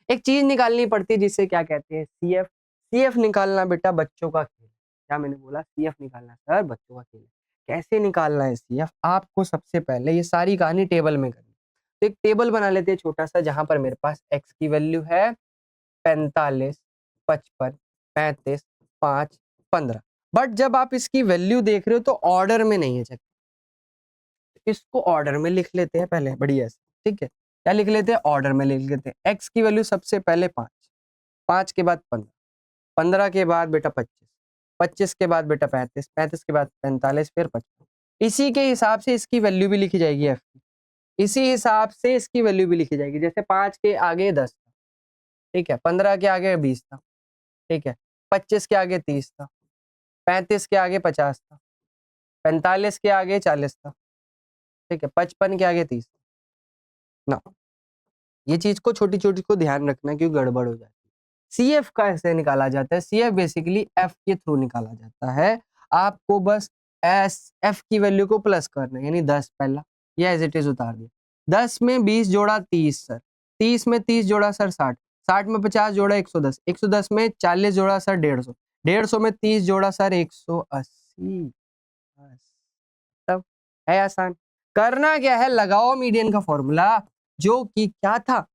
एक चीज निकालनी पड़ती है जिससे क्या कहते हैं CF। CF निकालना बेटा बच्चों का खेल। क्या मैंने बोला? CF निकालना सर बच्चों का खेल है। कैसे निकालना है CF? आपको सबसे पहले ये सारी कहानी टेबल में करनी। तो एक टेबल बना लेते हैं छोटा सा, जहां पर मेरे पास x की वैल्यू है 45, 55, 35, 5, 15। बट जब आप इसकी वैल्यू देख रहे हो तो ऑर्डर में नहीं है, चेक। इसको ऑर्डर में लिख लेते हैं पहले, बढ़िया से। ठीक है, क्या लिख लेते हैं? ऑर्डर में लिख लेते हैं। x की वैल्यू सबसे पहले 5, 5 के बाद 15, 15 के बाद बेटा 25, 25 के बाद बेटा 35, 35 के बाद 45, फिर 55। इसी के हिसाब से इसकी वैल्यू भी लिखी जाएगी f की, इसी हिसाब से इसकी वैल्यू भी लिखी जाएगी। जैसे 5 के आगे 10 था, ठीक है, 15 के आगे 20 था, ठीक है, 25 के आगे 30 था, 35 के आगे 50 था, 45 के आगे 40 था, ठीक है, 55 के आगे 30 ना। ये चीज को छोटी छोटी को ध्यान रखना, क्यों गड़बड़ हो जाती है। CF कैसे निकाला जाता है? CF बेसिकली f के थ्रू निकाला जाता है। आपको बस f की वैल्यू को प्लस करना है, यानी 10 पहला, ये एज इट इज उतार दिया। 10 में 20 जोड़ा 30 सर, 30 में 30 जोड़ा सर 60, 60 में 50 जोड़ा 110, 110 में 40 जोड़ा सर 150, 150 में 30 जोड़ा सर 180। बस, तब है आसान। करना क्या है? लगाओ मीडियन का फॉर्मूला, जो कि क्या था?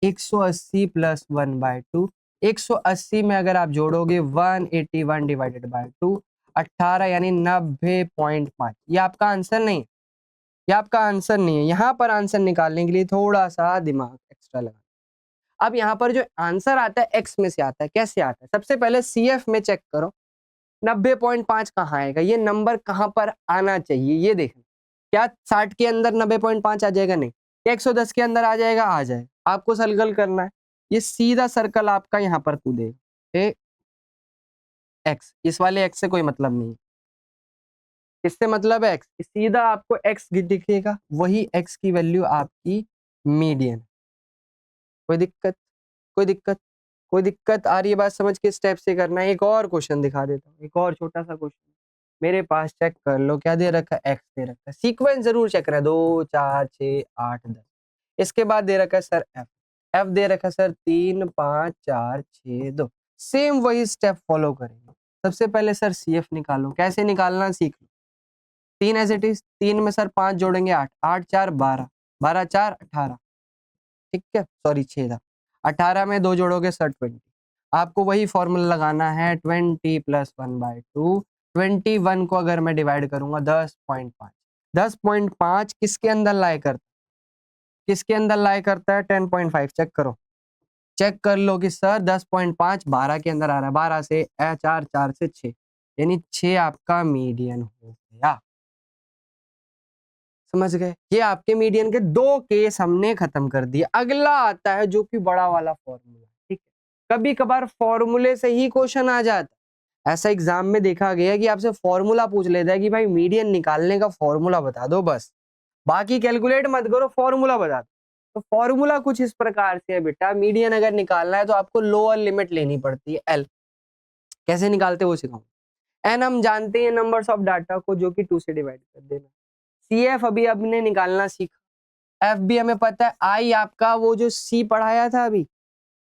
180 + 1/2। 180 में अगर आप जोड़ोगे 181 डिवाइडेड बाय 2, 18 यानी 90.5। ये आपका आंसर नहीं है, ये आपका आंसर नहीं है। यहाँ पर आंसर निकालने के लिए थोड़ा सा दिमाग एक्स्ट्रा लगा। अब यहाँ पर जो आंसर आता है x में से आता है, कैसे आता है? सबसे पहले CF में चेक करो, 90.5 कहाँ आएगा, ये नंबर कहाँ पर आना चाहिए ये देखना। क्या 60 के अंदर 90.5 आ जाएगा? नहीं। 110 के अंदर आ जाएगा? आ जाएगा। आपको सर्कल करना है, ये सीधा सर्कल आपका यहाँ पर कूदेगा। एक्स, इस वाले एक्स से कोई मतलब नहीं है, इससे मतलब है एक्स, सीधा आपको एक्स दिखेगा, वही एक्स की वैल्यू आपकी मीडियन। कोई दिक्कत? कोई दिक्कत? कोई दिक्कत आ रही है? बात समझ के स्टेप से करना है। एक और क्वेश्चन दिखा देता हूँ, एक और छोटा सा क्वेश्चन मेरे पास, चेक कर लो। क्या दे रखा है? एक्स दे रखा है। सीक्वेंस जरूर चेक करना है, 2 4 6 8 10। इसके बाद दे रखा है सर एफ, एफ दे रखा है सर 3 5 4 6 2। सेम वही स्टेप फॉलो करेंगे। सबसे पहले सर सी एफ निकालो, कैसे निकालना सीख लो। 3 एज इट इज, 3 में सर 5 जोड़ेंगे 8, 8 4 12, 12 4 18, ठीक है, सॉरी 6 था। 18 में 2 जोड़ोगे सर 20। आपको वही फॉर्मूला लगाना है, 20 + 1/2। 21 को अगर मैं डिवाइड करूंगा 10.5, 10.5 किसके अंदर लाई करता है? किसके अंदर लाई करता है? 10.5। चेक करो, चेक कर लो कि सर 10.5 12 के अंदर आ रहा है। 12 से 4, 4 से 6, यानी 6 आपका मीडियन हो गया। समझ गए? ये आपके मीडियन के 2 केस हमने खत्म कर दिए। अगला आता है जो कि बड़ा वाला फॉर्मूला, ठीक है। कभी कभार फॉर्मूले से ही क्वेश्चन आ जाता है। ऐसा एग्जाम में देखा गया कि आपसे फॉर्मूला पूछ लेता है कि भाई मीडियन निकालने का फॉर्मूला बता दो, बस बाकी कैलकुलेट मत करो, फॉर्मूला बता दो। तो फॉर्मूला कुछ इस प्रकार से है बेटा, मीडियन अगर निकालना है तो आपको लोअर लिमिट लेनी पड़ती है एल। कैसे निकालते वो सिखाऊंगा। एन हम जानते हैं नंबर्स ऑफ डाटा को, जो कि 2 से डिवाइड कर देना। सी एफ अभी आपने निकालना सीखा। एफ भी हमें पता है। आई आपका वो जो सी पढ़ाया था अभी,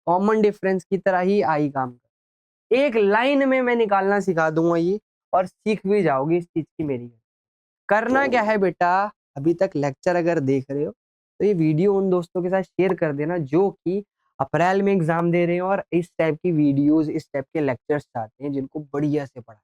कॉमन डिफरेंस की तरह ही आई काम कर, एक लाइन में मैं निकालना सिखा दूंगा ये, और सीख भी जाओगी इस चीज की। मेरी करना क्या है बेटा, अभी तक लेक्चर अगर देख रहे हो तो ये वीडियो उन दोस्तों के साथ शेयर कर देना जो कि अप्रैल में एग्जाम दे रहे हैं और इस टाइप की वीडियोस, इस टाइप के लेक्चर्स चाहते हैं जिनको बढ़िया से पढ़ा,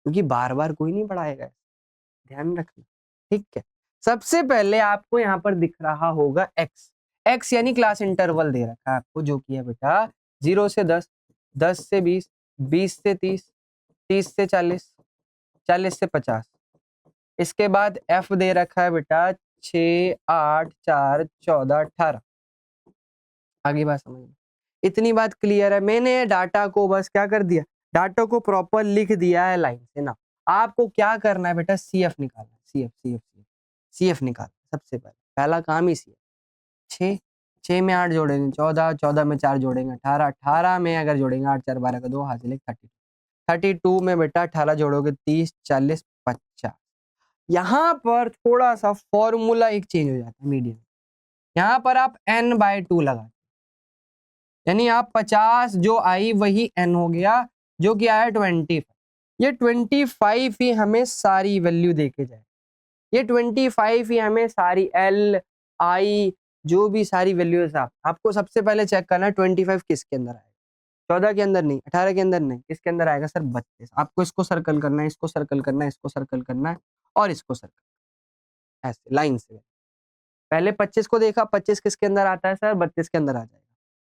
क्योंकि बार बार कोई नहीं पढ़ाएगा, ध्यान रखना, ठीक है। सबसे पहले आपको यहाँ पर दिख रहा होगा एक्स, एक्स यानी क्लास इंटरवल दे रखा है आपको, जो कि है बेटा 0 से 10, 10 से 20, 20 से 30, 30 से 40, 40 से 50। इसके बाद एफ दे रखा है बेटा 6 8 4 14 18। आगे बात समझ में, इतनी बात क्लियर है। मैंने डाटा को बस क्या कर दिया, डाटा को प्रॉपर लिख दिया है लाइन से ना। आपको क्या करना है बेटा, सी एफ निकालना है, C F C F C F C F निकालना सबसे पहले, पहला काम ही सी एफ। 6, 6 में 8 जोड़ेंगे 14, 14 में 4 जोड़ेंगे 18, 18 में अगर जोड़ेंगे 8 4 12 का 2 हासिल है 32, 32 में बेटा 18 जोड़ोगे 30 40 50। यहाँ पर थोड़ा सा फॉर्मूला एक चेंज हो जाता है मीडियन। यहाँ पर आप n/2 लगाते, यानी आप 50 जो आई वही n हो गया, जो कि आया 25। ये 25 ही हमें सारी वैल्यू देके जाए, ये 25 ही हमें सारी एल आई जो भी सारी वैल्यूज आपको सबसे पहले चेक करना है 25 किसके अंदर आएगा। 14 के अंदर नहीं, 18 के अंदर नहीं, किसके अंदर आएगा सर 32। आपको इसको सर्कल करना है, इसको सर्कल करना है, इसको सर्कल करना है और इसको सर्कल, ऐसे लाइन से। पहले 25 को देखा, 25 किसके अंदर आता है सर 32 के अंदर आ जाएगा।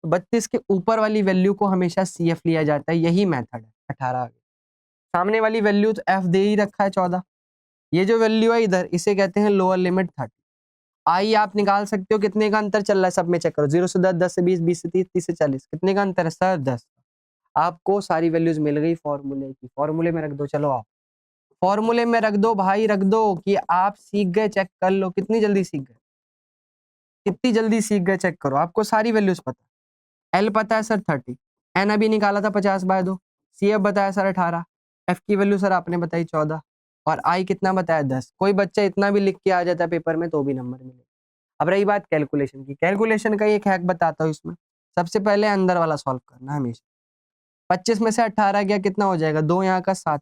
तो 32 के ऊपर वाली वैल्यू को हमेशा सी एफ लिया जाता है, यही मेथड है। 18 आगे, सामने वाली वैल्यू तो एफ दे ही रखा है 14, ये जो वैल्यू है इधर इसे कहते हैं लोअर लिमिट 30। आई आप निकाल सकते हो, कितने का अंतर चल रहा है सब में चेक करो, 0 से 10, 10 से 20, 20 से 30, 30 से 40, कितने का अंतर है सर 10। आपको सारी वैल्यूज मिल गई फॉर्मूले की, फॉर्मूले में रख दो। चलो आप फॉर्मूले में रख दो भाई, रख दो कि आप सीख गए। चेक कर लो कितनी जल्दी सीख गए, कितनी जल्दी सीख गए, चेक करो। आपको सारी वैल्यूज पता, एल पता है सर 30, एन अभी निकाला था 50/2, सी एफ बताया सर 18, एफ की वैल्यू सर आपने बताई 14, और आई कितना बताया 10। कोई बच्चा इतना भी लिख के आ जाता है पेपर में तो भी नंबर मिले। अब रही बात कैलकुलेशन की, कैलकुलेशन का एक हैक बताता हूँ इसमें। सबसे पहले अंदर वाला सॉल्व करना हमेशा। 25 में से 18 गया, कितना हो जाएगा, 2 यहाँ का 7,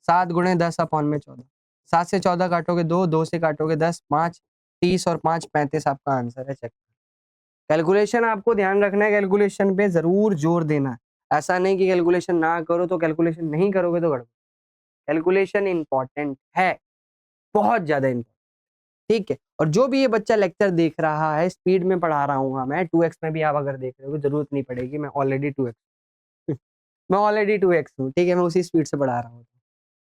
7 × 10/14, 7 से 14 काटोगे 2, 2 से काटोगे 10, 5 30 और 5 35 आपका आंसर है। चेक कैलकुलेशन आपको ध्यान रखना है, कैलकुलेशन पे जरूर जोर देना है। ऐसा नहीं कि कैलकुलेशन ना करो तो कैलकुलेशन नहीं करोगे तो गड़बड़। कैलकुलेशन इंपॉर्टेंट है, बहुत ज्यादा इंपॉर्टेंट, ठीक है। और जो भी ये बच्चा लेक्चर देख रहा है, स्पीड में पढ़ा रहा हूँ मैं, 2x में भी आप अगर देख रहे हो जरूरत नहीं पड़ेगी, मैं ऑलरेडी 2x मैं ऑलरेडी 2x हूँ, ठीक है, मैं उसी स्पीड से बढ़ा रहा हूँ।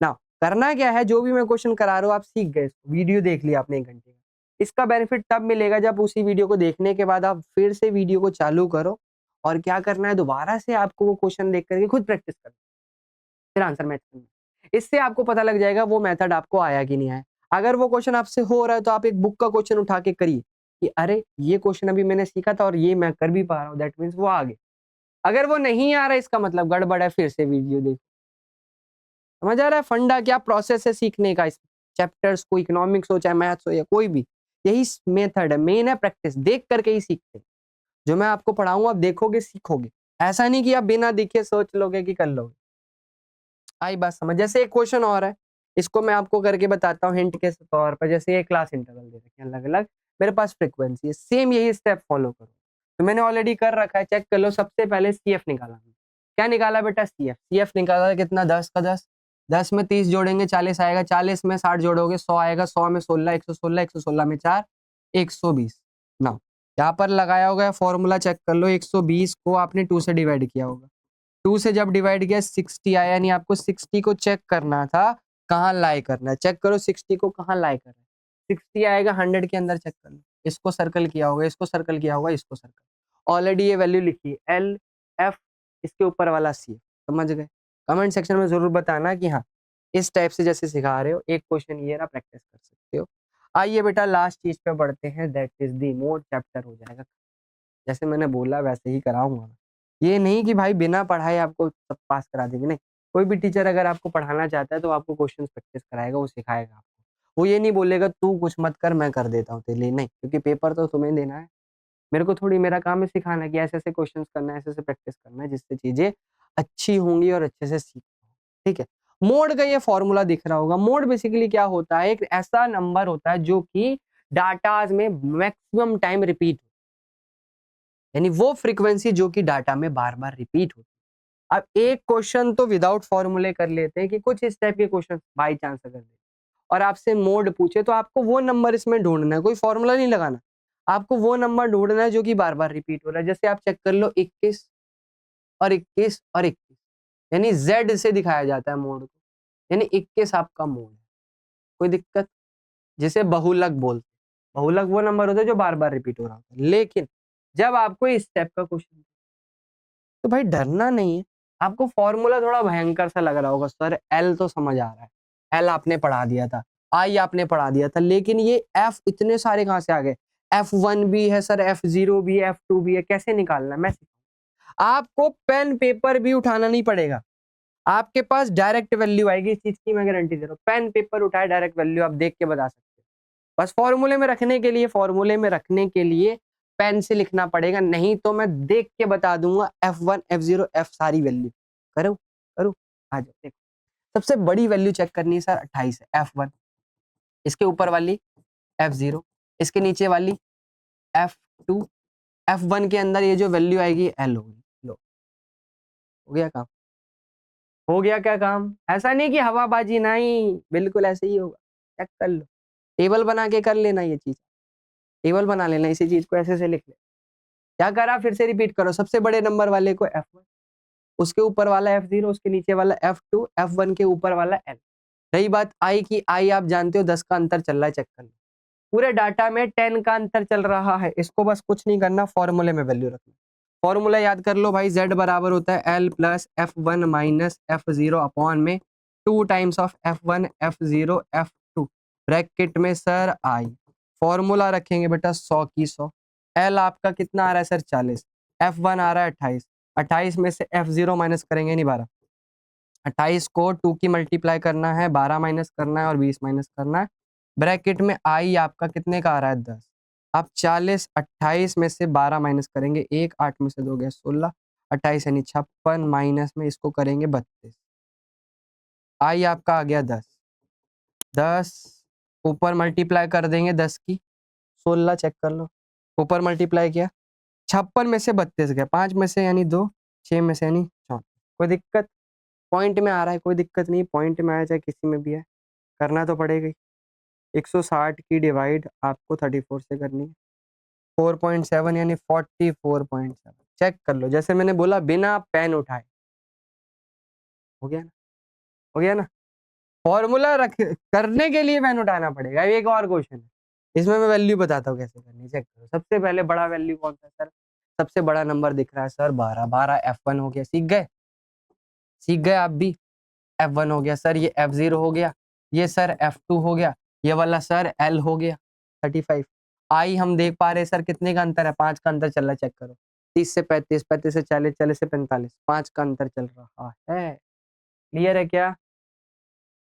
ना करना क्या है, जो भी मैं क्वेश्चन करा रहा हूँ आप सीख गए, वीडियो देख लिया आपने 1 घंटे का। इसका बेनिफिट तब मिलेगा जब उसी वीडियो को देखने के बाद आप फिर से वीडियो को चालू करो और क्या करना है, दोबारा से आपको वो क्वेश्चन देख करके खुद प्रैक्टिस करना, फिर आंसर मैच करना। इससे आपको पता लग जाएगा वो मेथड आपको आया कि नहीं आया। अगर वो क्वेश्चन आपसे हो रहा है तो आप एक बुक का क्वेश्चन उठा के करिए कि अरे ये क्वेश्चन अभी मैंने सीखा था और ये मैं कर भी पा रहा हूँ, दैट मीन्स वो आ गया। अगर वो नहीं आ रहा है इसका मतलब गड़बड़ है, फिर से वीडियो देखो। समझ आ रहा है फंडा क्या प्रोसेस है सीखने का, इस चैप्टर्स को, इकोनॉमिक्स हो चाहे मैथ्स हो या कोई भी, यही मेथड है, मेन है प्रैक्टिस, देख करके ही सीखते हैं। जो मैं आपको पढ़ाऊंगा आप देखोगे सीखोगे, ऐसा नहीं कि आप बिना देखे सोच लोगे कि कर लोगे। आई बात समझ। जैसे एक क्वेश्चन और है, इसको मैं आपको करके बताता हूँ हिंट के तौर पर। जैसे ये क्लास इंटरवल दे रखे हैं अलग अलग, मेरे पास फ्रीक्वेंसी है, सेम यही स्टेप फॉलो करो। तो मैंने ऑलरेडी कर रखा है, चेक कर लो। सबसे पहले CF निकाला, क्या निकाला बेटा, CF निकाला कितना, 10 का 10, 10 में 30 जोड़ेंगे 40 आएगा, 40 में 60 जोड़ोगे 100 आएगा, 100 में 16 116, 116 में 4 120। ना यहाँ पर लगाया होगा फॉर्मूला, चेक कर लो, 120 को आपने 2 से डिवाइड किया होगा, 2 से जब डिवाइड किया 60 आया, यानी आपको 60 को चेक करना था कहाँ लाई करना है। चेक करो 60 को कहाँ लाई करना है, 60 आएगा 100 के अंदर, चेक कर लो, इसको सर्कल किया होगा, इसको सर्कल किया होगा, इसको सर्कल, ऑलरेडी ये वैल्यू लिखी है LF, इसके ऊपर वाला CF। समझ गए? कमेंट सेक्शन में जरूर बताना कि हाँ इस टाइप से जैसे सिखा रहे हो, एक क्वेश्चन ये रहा, प्रैक्टिस कर सकते हो। आइए बेटा लास्ट चीज पे बढ़ते हैं, that is the mode chapter हो जाएगा। जैसे मैंने बोला वैसे ही कराऊंगा, ये नहीं कि भाई बिना पढ़ाए आपको सब पास करा देंगे, नहीं। कोई भी टीचर अगर आपको पढ़ाना चाहता है तो आपको क्वेश्चन प्रैक्टिस कराएगा, वो सिखाएगा आपको। वो ये नहीं बोलेगा तू कुछ मत कर मैं कर देता हूँ तेरे लिए, नहीं, क्योंकि पेपर तो तुम्हें देना है, मेरे को थोड़ी, मेरा काम है सिखाना कि ऐसे ऐसे क्वेश्चन करना है, ऐसे ऐसे प्रैक्टिस करना है, जिससे चीजें अच्छी होंगी और अच्छे से सीख। ठीक है, मोड का ये फॉर्मूला दिख रहा होगा। मोड बेसिकली क्या होता है, एक ऐसा नंबर होता है जो कि डाटाज में मैक्सिमम टाइम रिपीट, यानी वो फ्रीक्वेंसी जो कि डाटा में बार बार रिपीट होती है। अब एक क्वेश्चन तो विदाउट फॉर्मूले कर लेते हैं कि कुछ इस टाइप के क्वेश्चन बाई चांस अगर दे और आपसे मोड पूछे तो आपको वो नंबर इसमें ढूंढना है, कोई फॉर्मूला नहीं लगाना, आपको वो नंबर ढूंढना है जो कि बार बार रिपीट हो रहा है। जैसे आप चेक कर लो 21 और 21 और 21, यानी Z से दिखाया जाता है मोड को, यानी 21 आपका मोड है। कोई दिक्कत? जिसे बहुलक बोलते हैं, बहुलक वो नंबर होता है जो बार बार रिपीट हो रहा होता है। लेकिन जब आपको इस स्टेप का क्वेश्चन, तो भाई डरना नहीं है। आपको फॉर्मूला थोड़ा भयंकर सा लग रहा होगा, सर एल तो समझ आ रहा है, एल आपने पढ़ा दिया था, आई आपने पढ़ा दिया था, लेकिन ये एफ इतने सारे कहां से आ गए, F1 भी है सर, F0 भी है, F2 भी है, कैसे निकालना है मैं आपको पेन पेपर भी उठाना नहीं पड़ेगा, आपके पास डायरेक्ट वैल्यू आएगी, इस चीज की मैं गारंटी दे रहा हूँ। पेन पेपर उठाए डायरेक्ट वैल्यू आप देख के बता सकते हो। बस फॉर्मूले में रखने के लिए, फॉर्मूले में रखने के लिए पेन से लिखना पड़ेगा, नहीं तो मैं देख के बता दूंगा F1 F0 F सारी वैल्यू। करो करो, आ जाओ देखो। सबसे बड़ी वैल्यू चेक करनी है सर, 28 है F1, इसके ऊपर वाली F0, इसके नीचे वाली F2, F1 के अंदर ये जो वैल्यू आएगी L होगी। लो हो गया काम, हो गया क्या काम? ऐसा नहीं कि हवाबाजी, नहीं, बिल्कुल ऐसे ही होगा। चेक कर लो, टेबल बना के कर लेना, ये चीज टेबल बना लेना, इसी चीज को ऐसे से लिख ले। क्या करा, फिर से रिपीट करो, सबसे बड़े नंबर वाले को F1, उसके ऊपर वाला F0, उसके नीचे वाला F2, F1 के ऊपर वाला L। रही बात आई की, आई आप जानते हो 10 का अंतर चल रहा है, चेक कर लो। पूरे डाटा में 10 का अंतर चल रहा है, इसको बस कुछ नहीं करना, फॉर्मूले में वैल्यू रखना। फॉर्मूला याद कर लो भाई, Z बराबर होता है L plus F1 minus F0 upon में 2 times of F1 F0 F2 bracket में सर I। फॉर्मूला रखेंगे बेटा 100 की 100। L आपका कितना आ रहा है सर 40, F1 आ रहा है 28, 28 में से F0 माइनस करेंगे नहीं 12, 28 को 2 की मल्टीप्लाई करना है, 12 माइनस करना है और 20 माइनस करना है। ब्रैकेट में I आपका कितने का आ रहा है 10। आप 40 28 में से 12 माइनस करेंगे, 1 8 में से 2 गया 16, 28 यानी 56 माइनस में इसको करेंगे 32। I आपका आ गया 10, 10 ऊपर मल्टीप्लाई कर देंगे 10 की 16, चेक कर लो, ऊपर मल्टीप्लाई किया, 56 में से 32 गया, 5 में से यानी 2, 6 में से यानी 4। कोई दिक्कत? पॉइंट में आ रहा है, कोई दिक्कत नहीं, पॉइंट में आया चाहे किसी में भी है, करना तो पड़ेगा ही। 160 की डिवाइड आपको 34 से करनी है, 4.7 यानी 44.7। चेक कर लो, जैसे मैंने बोला बिना पेन उठाए, हो गया ना, हो गया ना। फॉर्मूला रख करने के लिए पेन उठाना पड़ेगा। एक और क्वेश्चन है, इसमें मैं वैल्यू बताता हूँ कैसे करनी, चेक करो। सबसे पहले बड़ा वैल्यू कौन सा सर, सबसे बड़ा नंबर दिख रहा है सर 12, 12 F1 हो गया, सीख गए, सीख गए आप भी। F1 हो गया सर, ये F0 हो गया, ये सर F2 हो गया, ये वाला सर L हो गया 35। आई हम देख पा रहे सर कितने का अंतर है, 5 का अंतर चल रहा है, चेक करो। 30 से 35, 35 से 40, 40 से 45, 5 का अंतर चल रहा है। क्लियर है क्या?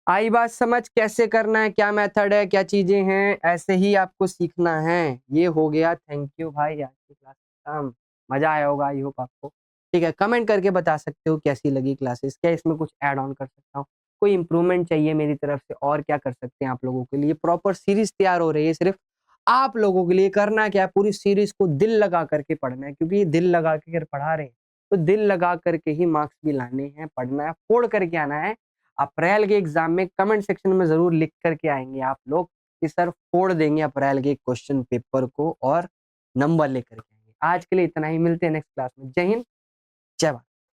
आई बात समझ, कैसे करना है, क्या मेथड है, क्या चीजें हैं, ऐसे ही आपको सीखना है। ये हो गया। थैंक यू भाई, आज की क्लास खत्म। मजा आया होगा आई होप आपको। ठीक है, कमेंट करके बता सकते हो कैसी लगी क्लासेस, क्या इसमें कुछ ऐड ऑन कर सकता हूँ, कोई इंप्रूवमेंट चाहिए मेरी तरफ से, और क्या कर सकते हैं आप लोगों के लिए। प्रॉपर सीरीज तैयार हो रही है सिर्फ आप लोगों के लिए। करना क्या है, पूरी सीरीज को दिल लगा करके पढ़ना है, क्योंकि ये दिल लगा के अगर पढ़ा रहे हैं तो दिल लगा करके ही मार्क्स भी लाने हैं, पढ़ना है, फोड़ करके आना है। अप्रैल के एग्जाम में कमेंट सेक्शन में जरूर लिख करके आएंगे आप लोग कि सर फोड़ देंगे अप्रैल के क्वेश्चन पेपर को और नंबर लेकर के आएंगे। आज के लिए इतना ही, मिलते हैं नेक्स्ट क्लास में। जय हिंद, जय भारत।